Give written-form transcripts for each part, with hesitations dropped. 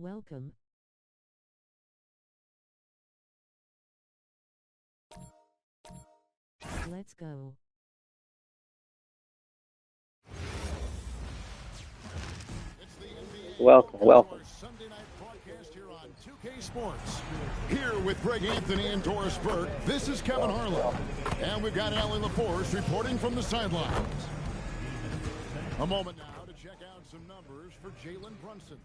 Welcome. Let's go. Welcome. Sunday night broadcast here on 2K Sports. Here with Greg Anthony and Doris Burke, this is Kevin Harlan. And we've got Allie LaForce reporting from the sidelines. A moment now to check out some numbers for Jalen Brunson.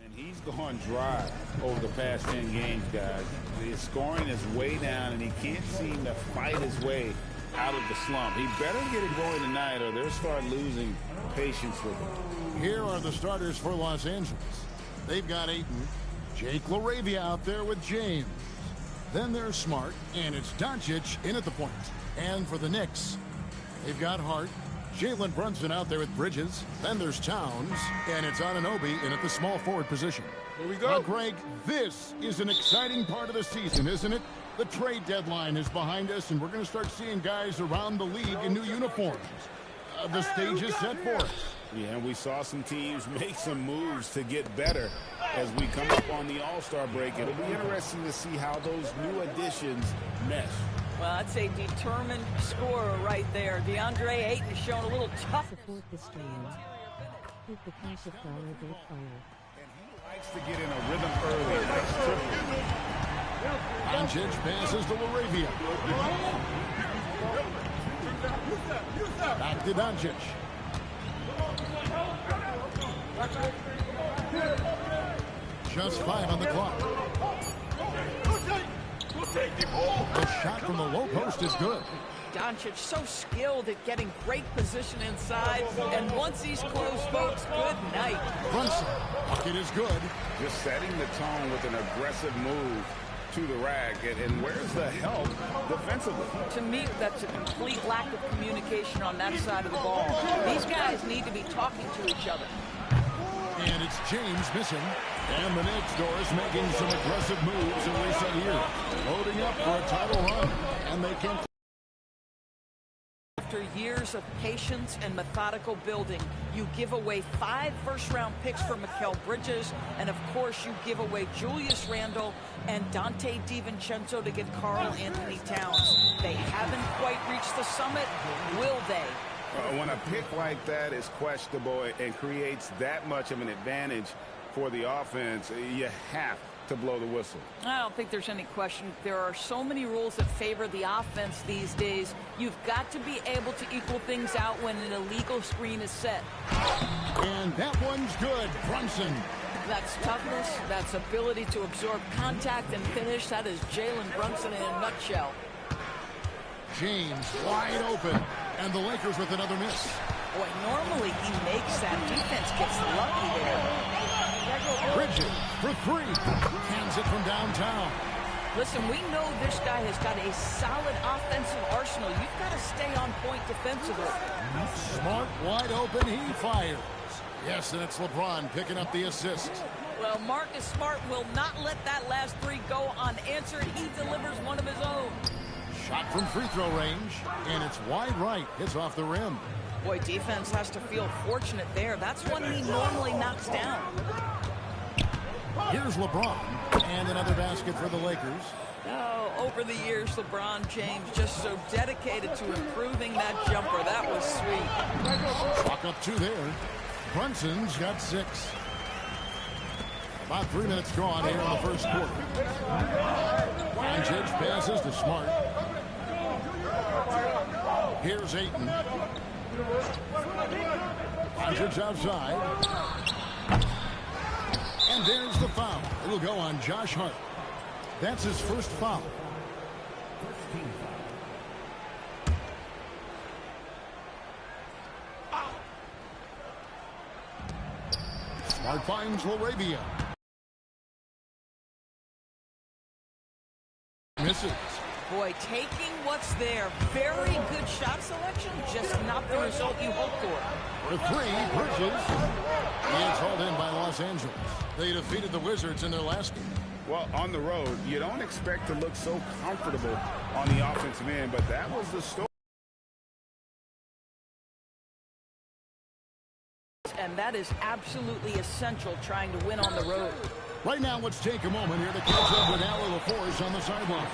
And he's gone dry over the past 10 games, guys. His scoring is way down, and he can't seem to fight his way out of the slump. He better get it going tonight, or they'll start losing patience with him. Here are the starters for Los Angeles. They've got Ayton, Jake LaRavia out there with James. Then there's Smart, and it's Doncic in at the point. And for the Knicks, they've got Hart, Jalen Brunson out there with Bridges. Then there's Towns, and it's Anunoby in at the small forward position. Here we go. Now, Greg, this is an exciting part of the season, isn't it? The trade deadline is behind us, and we're going to start seeing guys around the league in new uniforms. The stage is set for us. Yeah, and we saw some teams make some moves to get better as we come up on the All-Star break. It'll be interesting to see how those new additions mesh. Well, that's a determined scorer right there. DeAndre Ayton is showing a little tough. Support the stream. Hit the cash of fire. And he likes to get in a rhythm early. Nice triple. Doncic passes to LaRavia. Back to Doncic. Just 5 on the clock. The shot from the low post is good. Doncic so skilled at getting great position inside, and once he's close, folks, good night. Brunson, bucket is good. Just setting the tone with an aggressive move to the rack. And where's the help defensively? To me, that's a complete lack of communication on that side of the ball. These guys need to be talking to each other. And it's James missing. And the Knicks, Doris, making some aggressive moves in recent years. Loading up for a title run. And they can. After years of patience and methodical building, you give away 5 first-round picks for Mikal Bridges, and of course you give away Julius Randle and Dante DiVincenzo to get Karl Anthony Towns. They haven't quite reached the summit, will they? When a pick like that is questionable and creates that much of an advantage for the offense, you have to blow the whistle. I don't think there's any question. There are so many rules that favor the offense these days. You've got to be able to equal things out when an illegal screen is set. And that one's good. Brunson. That's toughness. That's ability to absorb contact and finish. That is Jalen Brunson in a nutshell. James wide open. And the Lakers with another miss. Boy, normally he makes that. Defense gets lucky there. Bridges for 3. Hands it from downtown. Listen, we know this guy has got a solid offensive arsenal. You've got to stay on point defensively. Smart wide open. He fires. Yes, and it's LeBron picking up the assist. Well, Marcus Smart will not let that last 3 go unanswered. He delivers one of his own. Shot from free throw range, and it's wide right. Hits off the rim. Boy, defense has to feel fortunate there. That's one he normally knocks down. Here's LeBron, and another basket for the Lakers. Oh, over the years, LeBron James just so dedicated to improving that jumper. That was sweet. Clock up 2 there. Brunson's got 6. About 3 minutes gone here in the first quarter. Doncic passes to Smart. Here's Ayton. Doncic outside. And there's the foul. It'll go on Josh Hart. That's his first foul. Smart finds LaRavia. Misses. Boy, taking what's there. Very good shot selection, just not the result you hope for. For 3, Bridges. It's hauled in by Los Angeles. They defeated the Wizards in their last game. Well, on the road, you don't expect to look so comfortable on the offensive end, but that was the story. and that is absolutely essential trying to win on the road. Right now, let's take a moment here to catch up with Allie LaForce on the sideline.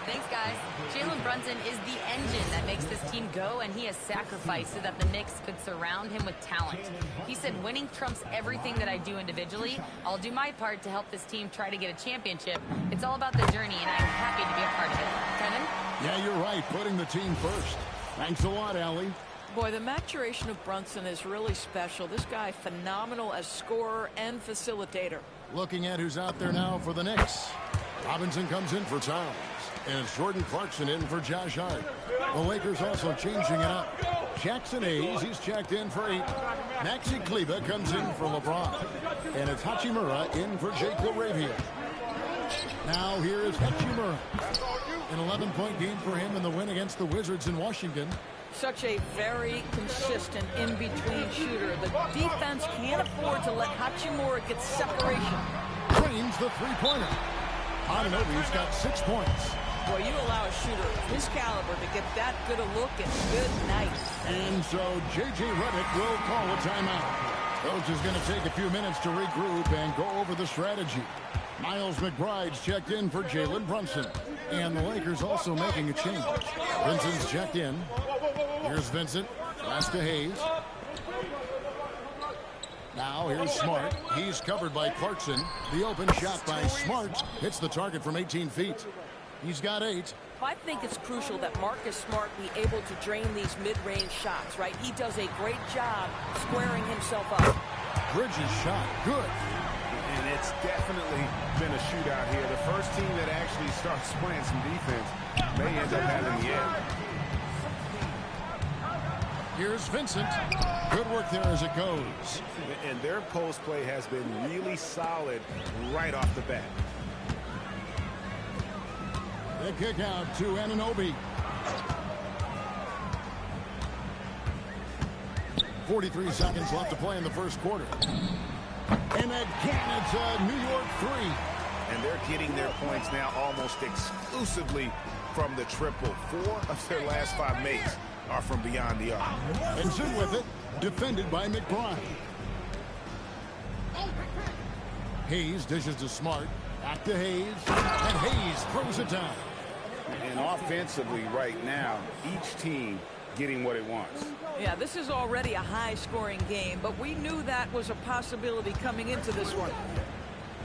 Thanks, guys. Jalen Brunson is the engine that makes this team go, and he has sacrificed so that the Knicks could surround him with talent. He said, winning trumps everything that I do individually. I'll do my part to help this team try to get a championship. It's all about the journey, and I'm happy to be a part of it. Kevin? Yeah, you're right. Putting the team first. Thanks a lot, Allie. Boy, the maturation of Brunson is really special. This guy, phenomenal as scorer and facilitator. Looking at who's out there now for the Knicks. Robinson comes in for Towns. And it's Jordan Clarkson in for Josh Hart. The Lakers also changing it up. Jackson Hayes, he's checked in for 8. Maxi Kleber comes in for LeBron. And it's Hachimura in for Jake LaRavia. Now here is Hachimura. An 11-point game for him in the win against the Wizards in Washington. Such a very consistent in-between shooter. The defense can't afford to let Hachimura get separation. Drains the three-pointer. Anunoby's got 6 points. Boy, you allow a shooter of his caliber to get that good a look, and good night. And so J.J. Redick will call a timeout. Coach is going to take a few minutes to regroup and go over the strategy. Miles McBride's checked in for Jalen Brunson. And the Lakers also making a change. Vincent's checked in. Here's Vincent. Pass to Hayes. Now here's Smart. He's covered by Clarkson. The open shot by Smart hits the target from 18 feet. He's got 8. I think it's crucial that Marcus Smart be able to drain these mid-range shots, right? He does a great job squaring himself up. Bridges shot. Good. And it's definitely been a shootout here. The first team that actually starts playing some defense may end up having the edge. Here's Vincent. Good work there as it goes. And their post play has been really solid right off the bat. The kick out to Anunoby. 43 seconds left to play in the first quarter. And again, it's a New York 3. And they're getting their points now almost exclusively from the triple. 4 of their last 5 makes are from beyond the arc. Vincent with it, defended by McBride. Hayes dishes to Smart. Back to Hayes. And Hayes throws it down. And offensively right now, each team getting what it wants. Yeah, this is already a high-scoring game, but we knew that was a possibility coming into this one.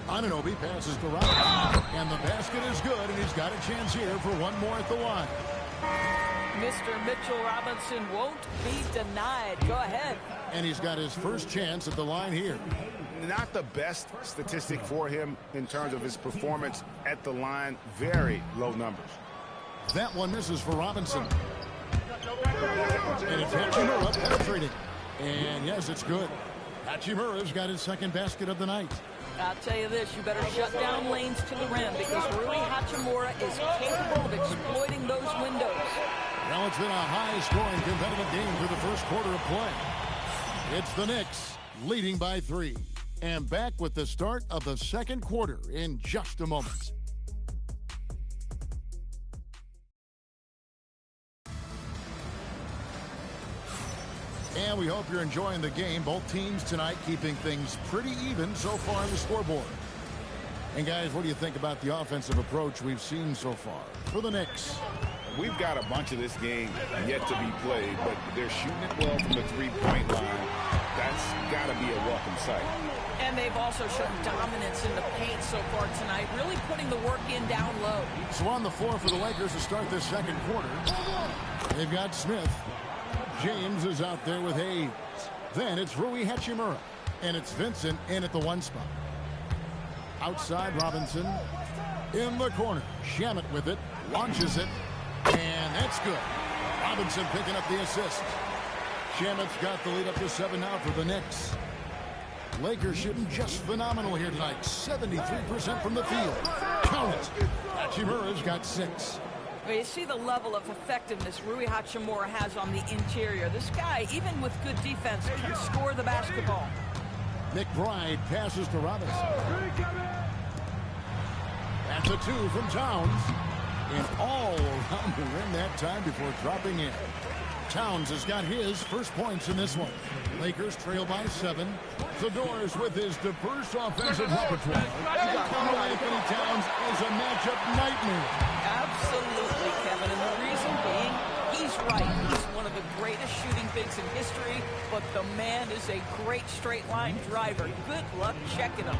Anunoby passes to Robinson. And the basket is good, and he's got a chance here for one more at the line. Mr. Mitchell Robinson won't be denied. Go ahead. And he's got his first chance at the line here. Not the best statistic for him in terms of his performance at the line. Very low numbers. That one misses for Robinson. And it's Hachimura penetrating. And yes, it's good. Hachimura's got his second basket of the night. I'll tell you this, you better shut down lanes to the rim because Rui Hachimura is capable of exploiting those windows. Well, it's been a high-scoring competitive game for the first quarter of play. It's the Knicks leading by 3. And back with the start of the second quarter in just a moment. And we hope you're enjoying the game. Both teams tonight keeping things pretty even so far on the scoreboard. And guys, what do you think about the offensive approach we've seen so far for the Knicks? We've got a bunch of this game yet to be played, but they're shooting it well from the three-point line. That's got to be a welcome sight. And they've also shown dominance in the paint so far tonight, really putting the work in down low. So on the floor for the Lakers to start this second quarter, they've got Smith. James is out there with Hayes. Then it's Rui Hachimura. And it's Vincent in at the 1 spot. Outside Robinson. In the corner. Shamet with it. Launches it. And that's good. Robinson picking up the assist. Shamet's got the lead up to 7 now for the Knicks. Lakers shooting just phenomenal here tonight. 73% from the field. Count it. Hachimura's got 6. Well, you see the level of effectiveness Rui Hachimura has on the interior. This guy, even with good defense, can score the basketball. McBride passes to Robinson. That's a 2 from Towns. and all around the rim that time before dropping in. Towns has got his first points in this one. Lakers trail by 7. Zador's with his diverse offensive repertoire. Carl Anthony Towns is a matchup nightmare. Absolutely, Kevin. And the reason being, he's right. He's one of the greatest shooting bigs in history, but the man is a great straight-line driver. Good luck checking him.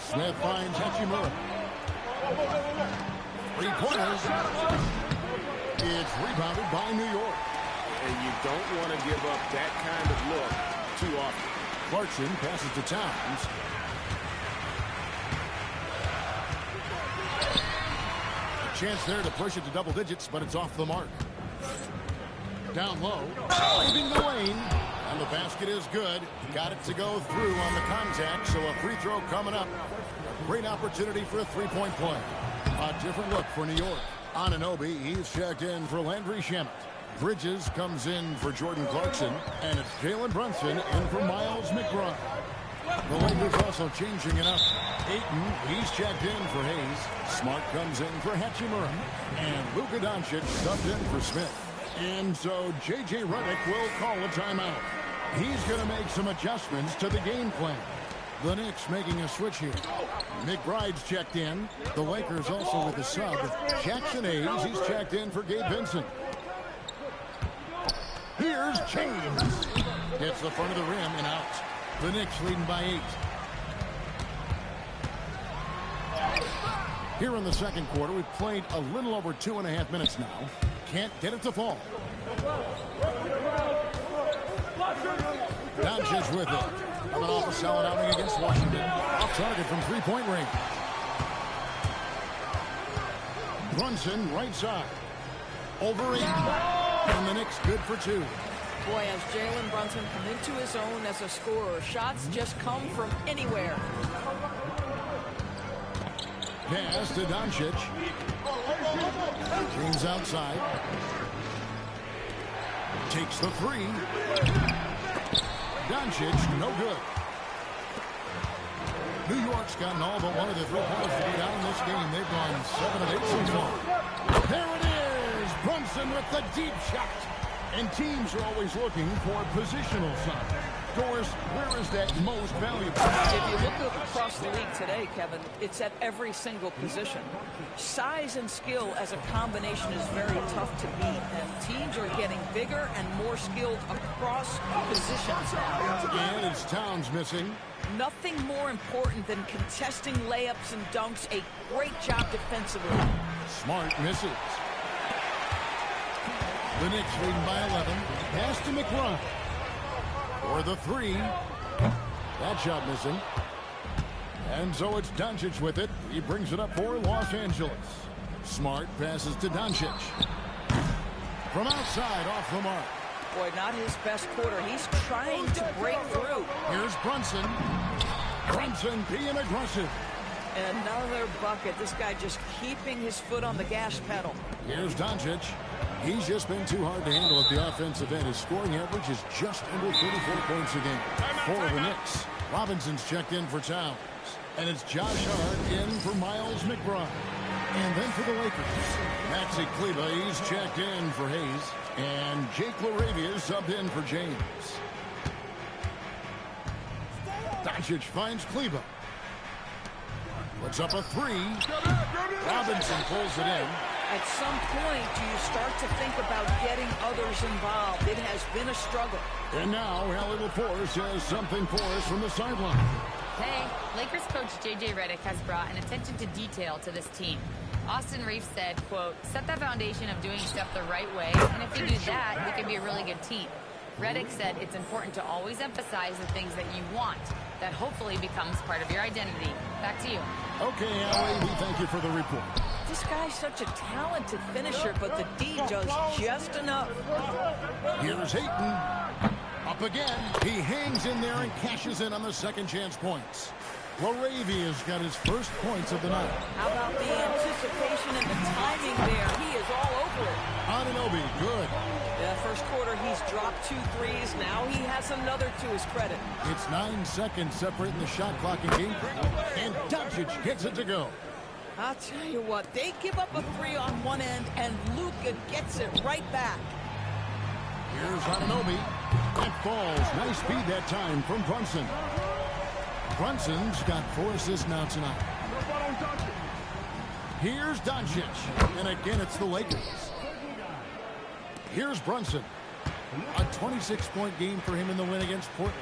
Smith finds Hachimura. 3 pointers. It's rebounded by New York. And you don't want to give up that kind of look too often. Clarkson passes to Towns. A chance there to push it to double digits, but it's off the mark. Down low, leaving the lane, and the basket is good. Got it to go through on the contact, so a free throw coming up. A great opportunity for a three-point play. A different look for New York. Anunoby, he's checked in for Landry Shamet. Bridges comes in for Jordan Clarkson, and it's Jalen Brunson in for Miles McBride. The Lakers also changing it up. Ayton, he's checked in for Hayes. Smart comes in for Hachimura, and Luka Doncic subbed in for Smith. And so J.J. Redick will call a timeout. He's going to make some adjustments to the game plan. The Knicks making a switch here. McBride's checked in. The Lakers also with a sub. Jackson Hayes, he's checked in for Gabe Vincent. Here's James. Hits the front of the rim and out. The Knicks leading by 8. Here in the second quarter, we've played a little over 2.5 minutes now. Can't get it to fall. Doncic with it. Coming off a solid outing against Washington. Off target from three-point range. Brunson right side. Over 8. And the Knicks good for 2. Boy, has Jalen Brunson come into his own as a scorer. Shots just come from anywhere. Pass to Doncic. James outside. Takes the 3. Doncic, no good. New York's gotten all but one of the 3 points to go down in this game. They've gone 7 of 8 so far. There it is! Brunson with the deep shot. And teams are always looking for positional size. Doris, where is that most valuable? If you look across the league today, Kevin, it's at every single position. Size and skill as a combination is very tough to beat, and teams are getting bigger and more skilled across positions now. And it's Towns missing. Nothing more important than contesting layups and dunks. A great job defensively. Smart misses. The Knicks leading by 11. Pass to McBride. For the 3. That shot missing. And so it's Doncic with it. He brings it up for Los Angeles. Smart passes to Doncic. From outside, off the mark. Boy, not his best quarter. He's trying to break through. Here's Brunson. Brunson being aggressive. Another bucket. This guy just keeping his foot on the gas pedal. Here's Doncic. He's just been too hard to handle at the offensive end. His scoring average is just under 34 points a game. For the Knicks, Robinson's checked in for Towns. And it's Josh Hart in for Miles McBride. And then for the Lakers, Maxi Kleber, he's checked in for Hayes. And Jake LaRavia subbed in for James. Doncic finds Kleber. Puts up a 3. Robinson pulls it in. At some point, do you start to think about getting others involved? It has been a struggle. And now, Allie LaForce has something for us from the sideline. Hey, Lakers coach J.J. Redick has brought an attention to detail to this team. Austin Reeves said, quote, set the foundation of doing stuff the right way, and if you do that, we can be a really good team. Redick said it's important to always emphasize the things that you want. That hopefully becomes part of your identity. Back to you. Okay, Allie, we thank you for the report. This guy's such a talented finisher, but the D does just enough. Here's Ayton. Up again. He hangs in there and cashes in on the second chance points. LaRavia's got his first points of the night. How about the anticipation and the timing there? He is all over it. Anunoby, good. Yeah, first quarter, he's dropped 2 threes. Now he has another to his credit. It's 9 seconds separating the shot clock and game. And Doncic gets it to go. I'll tell you what, they give up a three on one end, and Luka gets it right back. Here's Anunoby. It falls. Nice speed that time from Brunson. Brunson's got 4 assists now tonight. Here's Doncic. And again, it's the Lakers. Here's Brunson. A 26-point game for him in the win against Portland.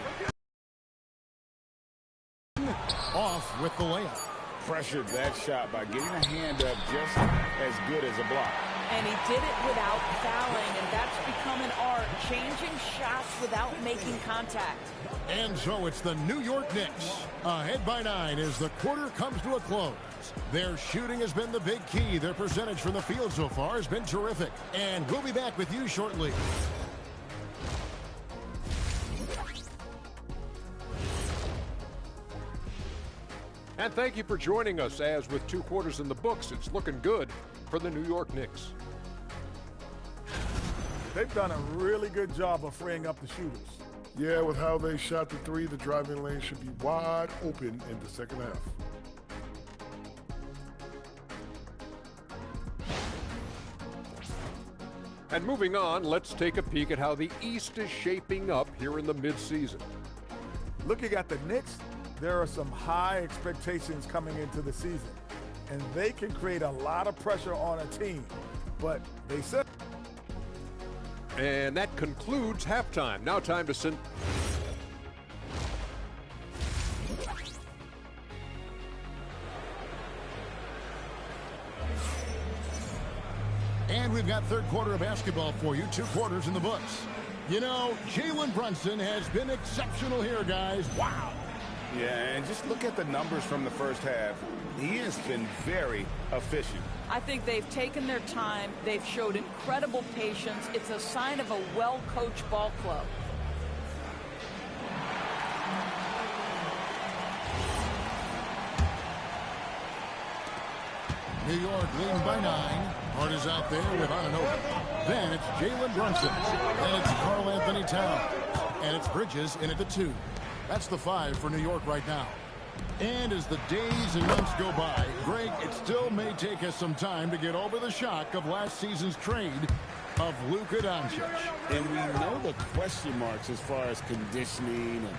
Off with the layup. Pressured that shot by getting a hand up just as good as a block. And he did it without fouling, and that's become an art, changing shots without making contact. And so it's the New York Knicks, ahead by 9 as the quarter comes to a close. Their shooting has been the big key. Their percentage from the field so far has been terrific. And we'll be back with you shortly. And thank you for joining us, as with 2 quarters in the books, it's looking good for the New York Knicks. They've done a really good job of freeing up the shooters. Yeah, with how they shot the three, the driving lane should be wide open in the second half. And moving on, let's take a peek at how the East is shaping up here in the midseason. Looking at the Knicks, there are some high expectations coming into the season, and they can create a lot of pressure on a team, but they said. And that concludes halftime. Now time to send. And we've got third quarter of basketball for you. 2 quarters in the books. You know, Jalen Brunson has been exceptional here, guys. Wow. Yeah, and just look at the numbers from the first half. He has been very efficient. I think they've taken their time. They've showed incredible patience. It's a sign of a well-coached ball club. New York leading by 9. Hart is out there with Anunoby. Then it's Jalen Brunson. Then it's Karl Anthony Towns. And it's Bridges in at the 2. That's the 5 for New York right now. And as the days and months go by, Greg, it still may take us some time to get over the shock of last season's trade of Luka Doncic. And we know the question marks as far as conditioning and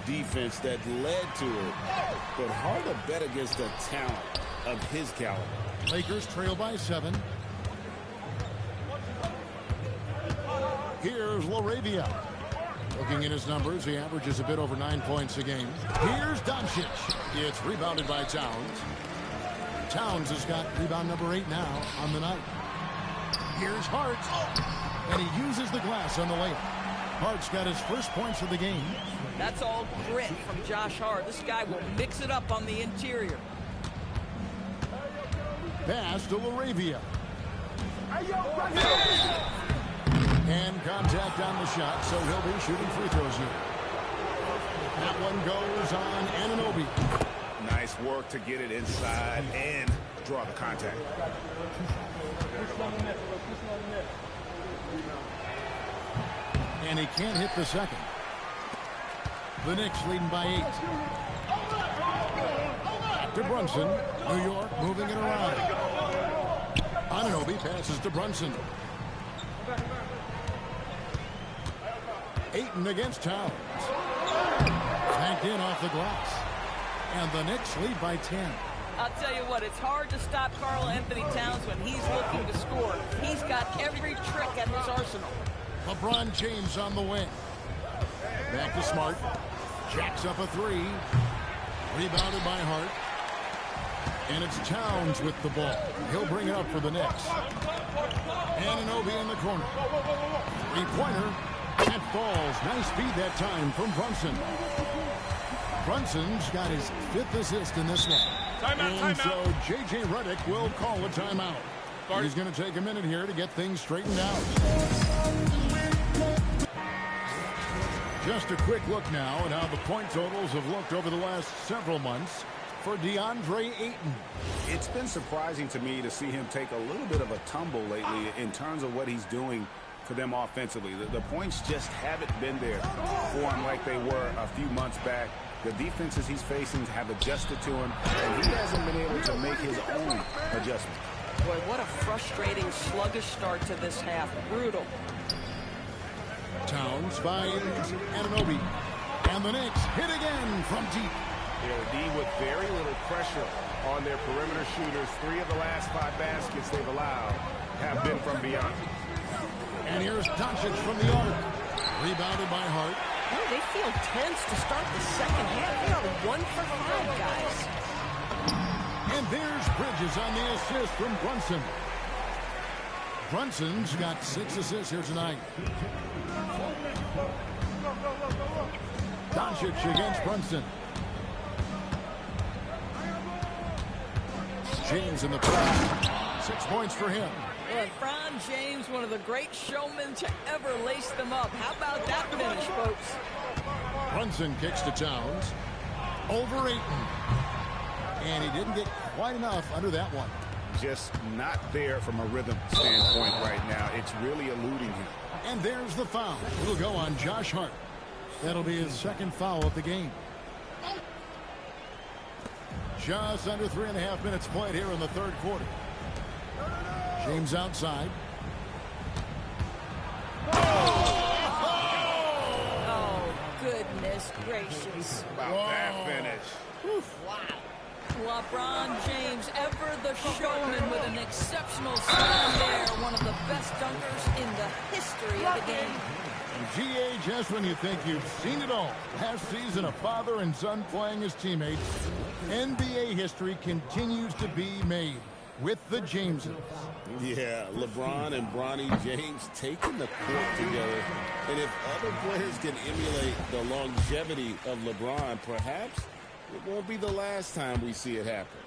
defense that led to it. But hard to bet against a talent of his caliber. Lakers trail by 7. Here's LaRavia. Looking at his numbers, he averages a bit over 9 points a game. Here's Doncic. It's rebounded by Towns. Towns has got rebound number 8 now on the night. Here's Hart. And he uses the glass on the layup. Hart's got his first points of the game. That's all grit from Josh Hart. This guy will mix it up on the interior. Pass to LaRavia. And contact on the shot, so he'll be shooting free throws here. That one goes on Anunoby. Nice work to get it inside and draw the contact. And he can't hit the second. The Knicks leading by 8. To Brunson. New York moving it around. Anunoby passes to Brunson. Ayton against Towns. Banked in off the glass. And the Knicks lead by 10. I'll tell you what, it's hard to stop Karl Anthony Towns when he's looking to score. He's got every trick at his arsenal. LeBron James on the wing. Back to Smart. Jacks up a 3. Rebounded by Hart. And it's Towns with the ball. He'll bring it up for the Knicks. Anunoby in the corner. 3-pointer. And falls. Nice speed that time from Brunson. Brunson's got his 5th assist in this one. And so J.J. Redick will call a timeout. He's going to take a minute here to get things straightened out. Just a quick look now at how the point totals have looked over the last several months for DeAndre Ayton. It's been surprising to me to see him take a little bit of a tumble lately in terms of what he's doing for them offensively. The points just haven't been there for him like they were a few months back. The defenses he's facing have adjusted to him, and he hasn't been able to make his own adjustment. Boy, what a frustrating, sluggish start to this half. Brutal. Towns finds Anunoby. And the Knicks hit again from deep. D with very little pressure on their perimeter shooters. 3 of the last 5 baskets they've allowed have been from beyond. And here's Doncic from the arc. Rebounded by Hart. Oh, they feel tense to start the second half. They are 1 for 5, guys. And there's Bridges on the assist from Brunson. Brunson's got 6 assists here tonight. Doncic against Brunson. James in the pass. 6 points for him. LeBron James, one of the great showmen to ever lace them up. How about that finish, folks? Brunson kicks to Towns. Over Ayton. And he didn't get quite enough under that one. Just not there from a rhythm standpoint right now. It's really eluding him. And there's the foul. It'll go on Josh Hart. That'll be his 2nd foul of the game. Just under 3.5 minutes played here in the 3rd quarter. James outside. Oh, goodness gracious. About that finish. Wow. LeBron James, ever the showman, with an exceptional slam there. One of the best dunkers in the history of the game. GA, just when you think you've seen it all. Last season, a father and son playing as teammates. NBA history continues to be made with the Jameses. Yeah, LeBron and Bronny James taking the court together. And if other players can emulate the longevity of LeBron, perhaps it won't be the last time we see it happen.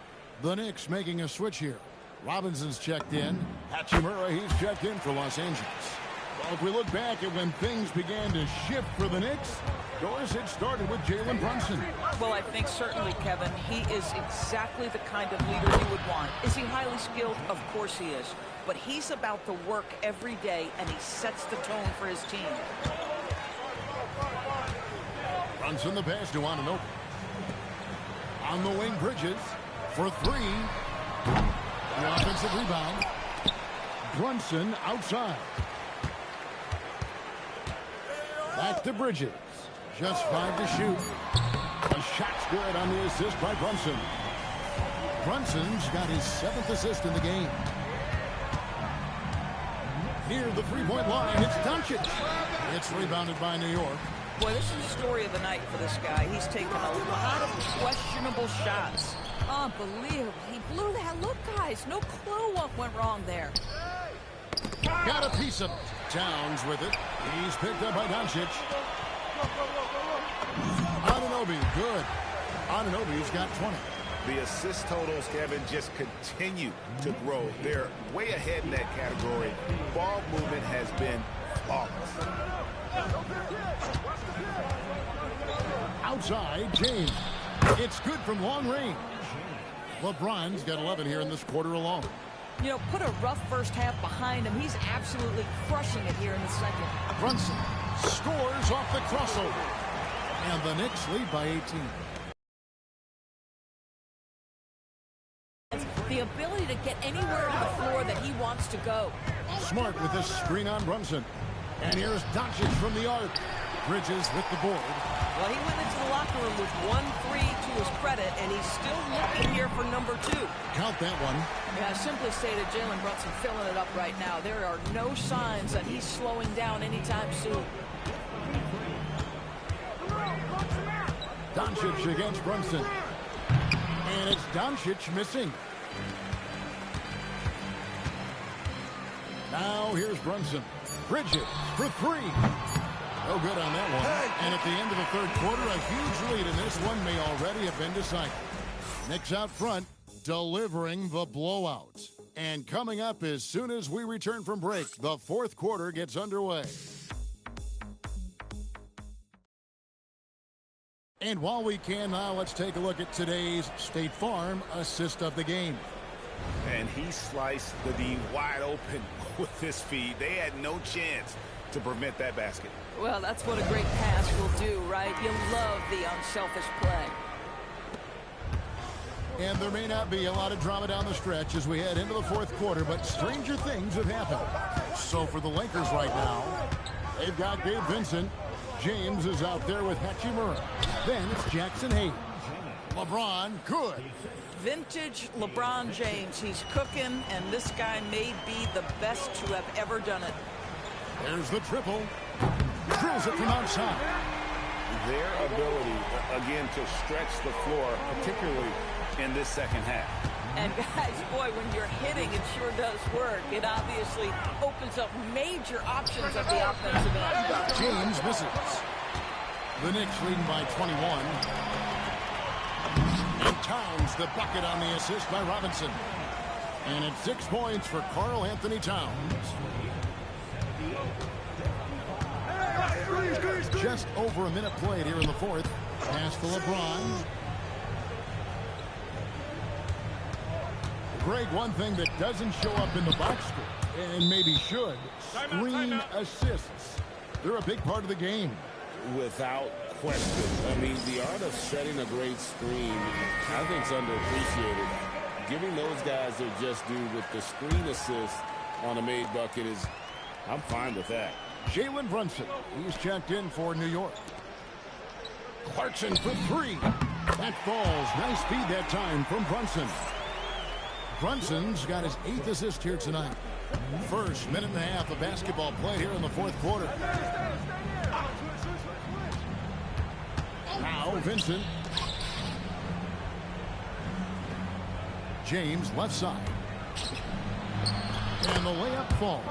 The Knicks making a switch here. Robinson's checked in. Hachimura, he's checked in for Los Angeles. Well, if we look back at when things began to shift for the Knicks, Doris, it started with Jalen Brunson. Well, I think certainly, Kevin, he is exactly the kind of leader you would want. Is he highly skilled? Of course he is. But he's about the work every day, and he sets the tone for his team. Brunson the pass to Anunoby. On the wing, Bridges for 3. The offensive rebound. Brunson outside. Back to Bridges. Just 5 to shoot. A shot's good on the assist by Brunson. Brunson's got his 7th assist in the game. Near the 3-point line, it's Doncic. It's rebounded by New York. Boy, this is the story of the night for this guy. He's taken a lot of questionable shots. Unbelievable. He blew that. Look, guys, no clue what went wrong there. Got a piece of it. Towns with it. He's picked up by Doncic. Anunoby, good. Anunoby's got 20. The assist totals, Kevin, just continue to grow. They're way ahead in that category. Ball movement has been flawless. Outside, James. It's good from long range. LeBron's got 11 here in this quarter alone. You know, put a rough first half behind him. He's absolutely crushing it here in the second. Brunson scores off the crossover. And the Knicks lead by 18. The ability to get anywhere on the floor that he wants to go. Smart with this screen on Brunson. And here's Doncic from the arc. Bridges with the board. Well, he went into the locker room with 1-3 to his credit, and he's still looking here for number 2. Count that one. Yeah, simply stated, Jalen Brunson filling it up right now. There are no signs that he's slowing down anytime soon. Doncic against Brunson. And it's Doncic missing. Now here's Brunson. Bridges for 3. No good on that one. And at the end of the 3rd quarter, a huge lead in this one may already have been decided. Knicks out front, delivering the blowout. And coming up as soon as we return from break, the 4th quarter gets underway. And while we can now, let's take a look at today's State Farm assist of the game. And he sliced the D wide open with his feet. They had no chance to prevent that basket. Well, that's what a great pass will do, right? You love the unselfish play. And there may not be a lot of drama down the stretch as we head into the fourth quarter, but stranger things have happened. So for the Lakers right now, they've got Gabe Vincent. James is out there with Hachimura. Then it's Jackson Hayes. LeBron, good. Vintage LeBron James. He's cooking, and this guy may be the best to have ever done it. There's the triple. Drills it from outside. Their ability, again, to stretch the floor, particularly in this second half. And guys, boy, when you're hitting, it sure does work. It obviously opens up major options at the offensive end. James misses. The Knicks leading by 21. And Towns the bucket on the assist by Robinson. And it's 6 points for Karl Anthony Towns. Just over a minute played here in the fourth. Pass to LeBron. Greg, one thing that doesn't show up in the box score, and maybe should, screen assists. They're a big part of the game. Without question. I mean, the art of setting a great screen, I think, is underappreciated. Giving those guys their just due with the screen assist on a made bucket is, I'm fine with that. Jalen Brunson, he's checked in for New York. Clarkson for 3. That falls. Nice speed that time from Brunson. Brunson's got his 8th assist here tonight. First minute and a half of basketball play here in the fourth quarter. Now Vincent. James left side. And the layup falls.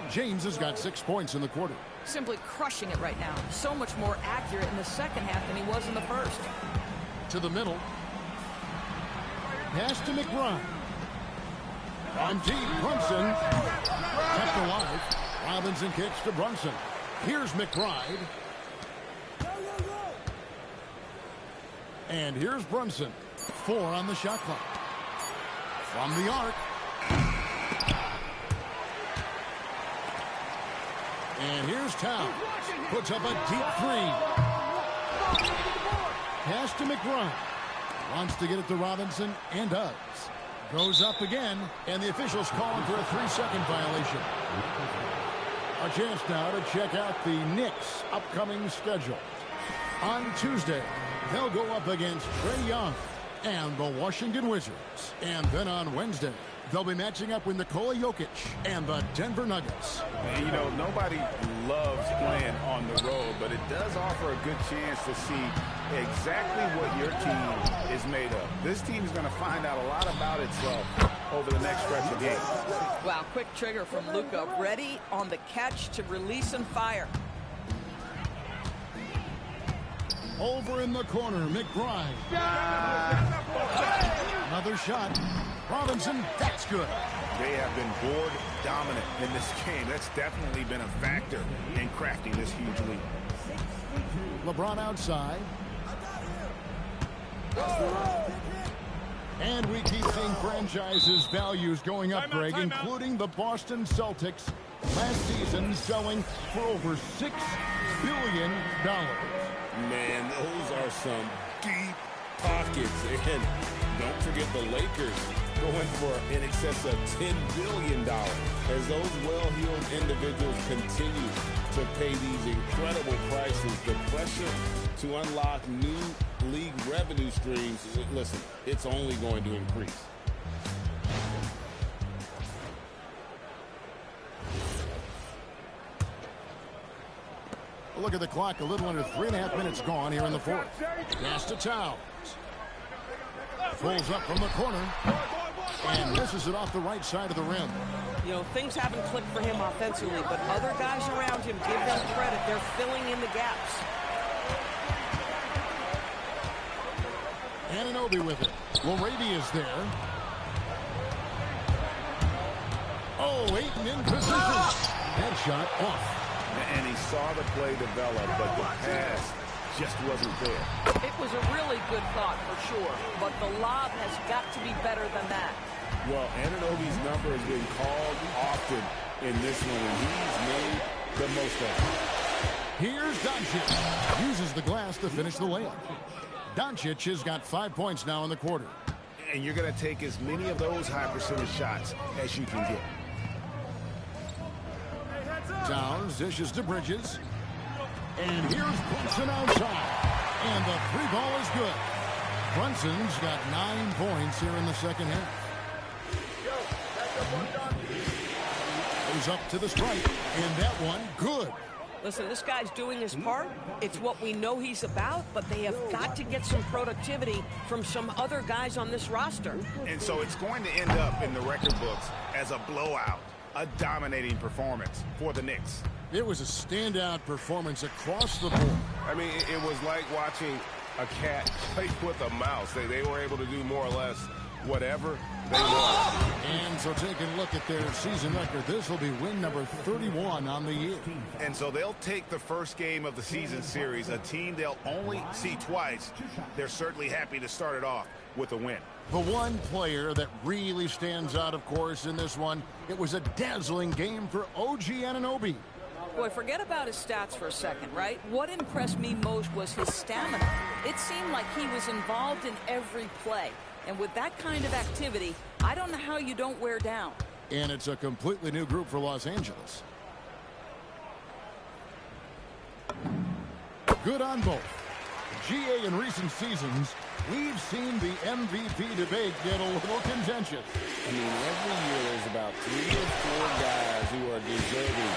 James has got 6 points in the quarter. Simply crushing it right now. So much more accurate in the second half than he was in the first. To the middle. Pass to McBride. On deep, Brunson. Kept alive. Robinson kicks to Brunson. Here's McBride. And here's Brunson. 4 on the shot clock. From the arc. And here's Towns. Puts up a deep 3. Pass to McBride. Wants to get it to Robinson and does. Goes up again, and the officials calling for a 3-second violation. A chance now to check out the Knicks' upcoming schedule. On Tuesday, they'll go up against Trae Young and the Washington Wizards. And then on Wednesday, they'll be matching up with Nikola Jokic and the Denver Nuggets. And, you know, nobody loves playing on the road, but it does offer a good chance to see exactly what your team is made of. This team is going to find out a lot about itself over the next stretch of games. Wow, quick trigger from Luka. Ready on the catch to release and fire. Over in the corner, McBride. Another shot. Robinson, that's good. They have been board dominant in this game. That's definitely been a factor in crafting this huge lead. LeBron outside. And we keep seeing franchises' values going up, Greg, including the Boston Celtics last season selling for over $6 billion. Man, those are some deep pockets. And don't forget the Lakers going for in excess of $10 billion as those well-heeled individuals continue to pay these incredible prices. The pressure to unlock new league revenue streams, listen, it's only going to increase. Look at the clock, a little under 3.5 minutes gone here in the fourth. Pass to Towns. Pulls up from the corner and misses it off the right side of the rim. You know, things haven't clicked for him offensively, but other guys around him, give them credit. They're filling in the gaps. Anunoby with it. Laravia is there. Oh, Ayton in position. Headshot off. And he saw the play develop, but the pass just wasn't there. It was a really good thought for sure, but the lob has got to be better than that. Well, Anunoby's number has been called often in this one, and he's made the most of it. Here's Doncic. Uses the glass to finish the layup. Doncic has got 5 points now in the quarter. And you're going to take as many of those high percentage shots as you can get. Towns dishes to Bridges. And here's Brunson outside. And the three ball is good. Brunson's got 9 points here in the second half. Goes up to the strike. And that one, good. Listen, this guy's doing his part. It's what we know he's about, but they have got to get some productivity from some other guys on this roster. And so it's going to end up in the record books as a blowout, a dominating performance for the Knicks. It was a standout performance across the board. I mean, it was like watching a cat play with a mouse. They were able to do more or less whatever they want. And so taking a look at their season record, this will be win number 31 on the year. And so they'll take the first game of the season series, a team they'll only see twice. They're certainly happy to start it off with a win. The one player that really stands out, of course, in this one, it was a dazzling game for OG Anunoby. Boy, forget about his stats for a second, right? What impressed me most was his stamina. It seemed like he was involved in every play. And with that kind of activity, I don't know how you don't wear down. And it's a completely new group for Los Angeles. Good on both. GA in recent seasons, we've seen the MVP debate get a little contentious. I mean, every year there's about 3 or 4 guys who are deserving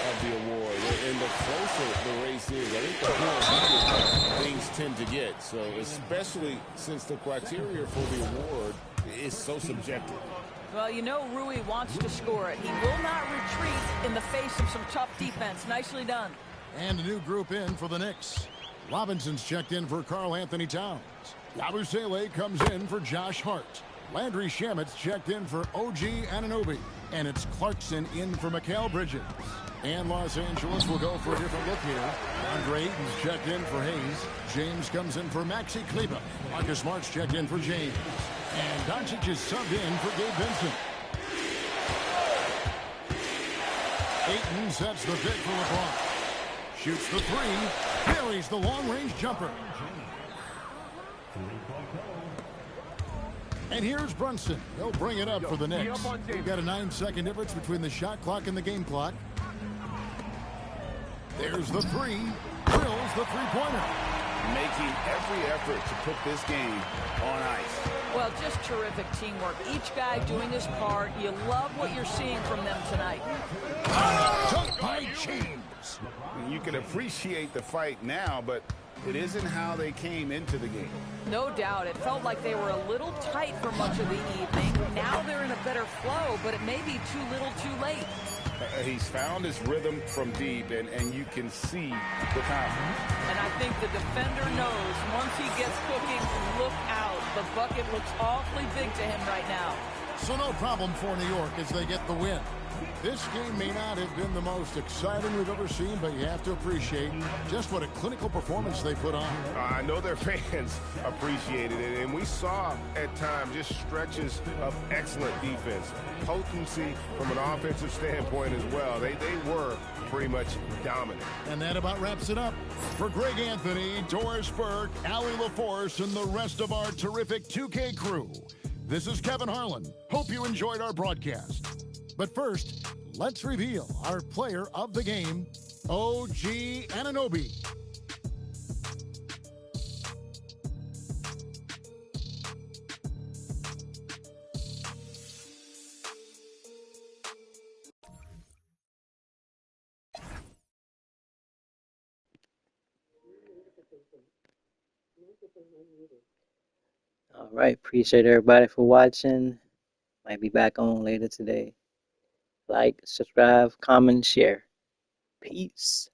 of the award. And the closer the race is, I think the more heated things tend to get. So especially since the criteria for the award is so subjective. Well, you know Rui wants to score it. He will not retreat in the face of some tough defense. Nicely done. And a new group in for the Knicks. Robinson's checked in for Karl Anthony Towns. Yabusele comes in for Josh Hart. Landry Shamit's checked in for OG Anunoby. And it's Clarkson in for Mikal Bridges. And Los Angeles will go for a different look here. Andre Ayton's checked in for Hayes. James comes in for Maxi Kleber. Marcus Smart's checked in for James. And Doncic is subbed in for Gabe Vincent. Ayton sets the pick for LeBron. Shoots the three. Buries the long-range jumper. And here's Brunson. He'll bring it up for the Knicks. We've got a 9-second difference between the shot clock and the game clock. There's the three. Drills the three-pointer. Making every effort to put this game on ice. Well, just terrific teamwork. Each guy doing his part. You love what you're seeing from them tonight. Took by James. You can appreciate the fight now, but it isn't how they came into the game. No doubt. It felt like they were a little tight for much of the evening. Now they're in a better flow, but it may be too little too late. He's found his rhythm from deep, and you can see the confidence. And I think the defender knows once he gets cooking, look out. The bucket looks awfully big to him right now. So no problem for New York as they get the win. This game may not have been the most exciting we've ever seen, but you have to appreciate just what a clinical performance they put on. I know their fans appreciated it, and we saw at times just stretches of excellent defense. Potency from an offensive standpoint as well. They were pretty much dominant. And that about wraps it up. For Greg Anthony, Doris Burke, Allie LaForce, and the rest of our terrific 2K crew, this is Kevin Harlan. Hope you enjoyed our broadcast. But first, let's reveal our player of the game, OG Anunoby. All right, appreciate everybody for watching. Might be back on later today. Like, subscribe, comment, share. Peace.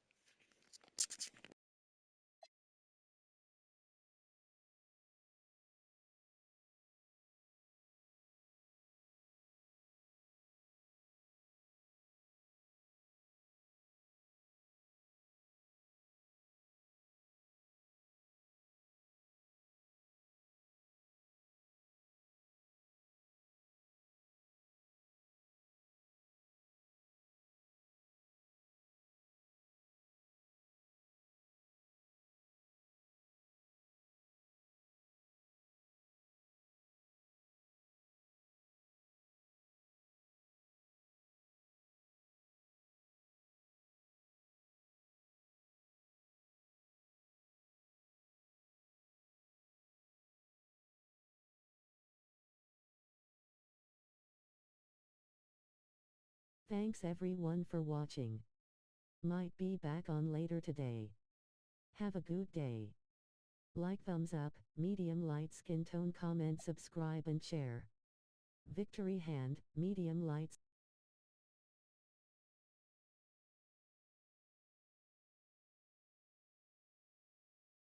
Thanks everyone for watching. Might be back on later today. Have a good day. Like, thumbs up, medium light skin tone, comment, subscribe and share. Victory hand, medium light